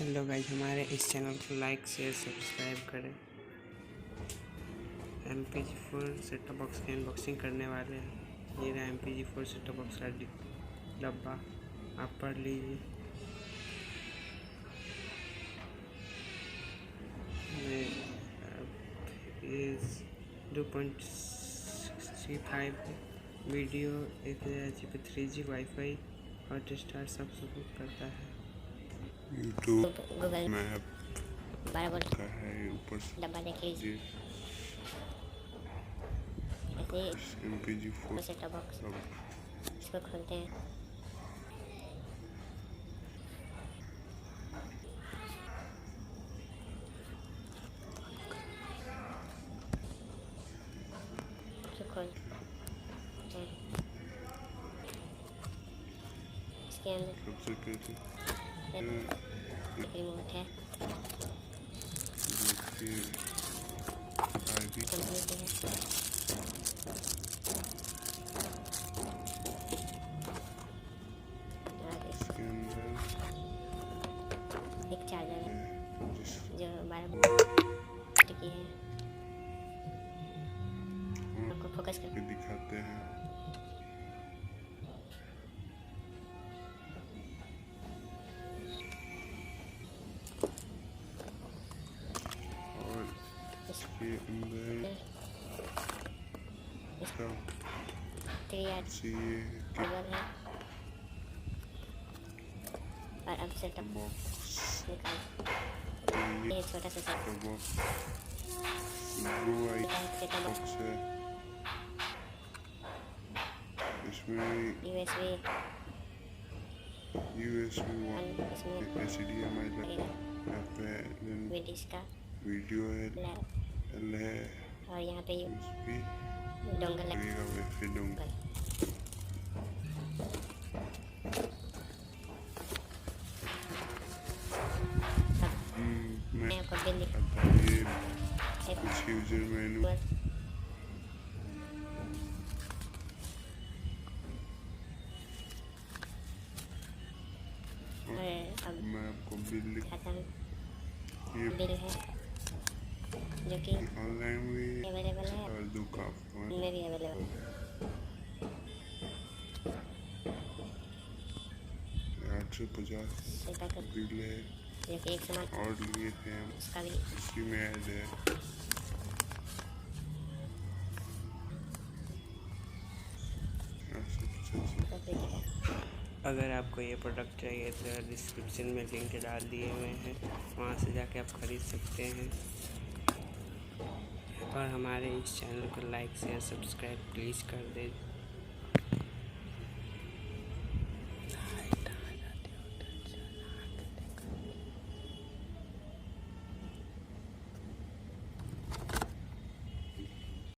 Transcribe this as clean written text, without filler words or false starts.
Hello guys, हमारे इस channel को लाइक शेयर सब्सक्राइब करें। MPG4 सेटअप बॉक्स की अनबॉक्सिंग करने वाले हैं। ये रहा MPG4 सेटअप बॉक्स का डब्बा, आप पढ़ लीजिए। ये 2.65 video 1080p 3G wifi Hotstar सब सपोर्ट करता है। यूट्यूब मैप का है, ऊपर से डब्बा देख लीजिए। ऐसे MPG4 सेटअप बॉक्स इसको खोलते हैं। इसके अंदर सबसे पहले रिमोट है, देखिए आईडी कंपनी की है। इसके अंदर एक चार्जर है जो 12 की है। आपको फोकस करके दिखाते हैं। और इसके अंदर इसका 3 केबल है। और अब सेटअप बॉक्स निकाल, ये छोटा सा सेटअप बॉक्स सेटअप बॉक्स है। इसमें USB 1 HDMI वीडियो है और यहाँ पे USB डोंगल लगेगा, वैसे डोंगल। मैं आपको बिल कुछ यूजर मेनू अब मैं आपको बिल दिखाता हूँ। ये बिल है जो कि ऑनलाइन भी अवेलेबल है और दुकान में भी अवेलेबल है। 850 बिल है जो कि एक सामान और लिए थे हम, उसका भी इसी में ऐड है। अगर आपको ये प्रोडक्ट चाहिए तो डिस्क्रिप्शन में लिंक डाल दिए हुए हैं, वहाँ से जाके आप खरीद सकते हैं। और हमारे इस चैनल को लाइक शेयर सब्सक्राइब प्लीज़ कर दें।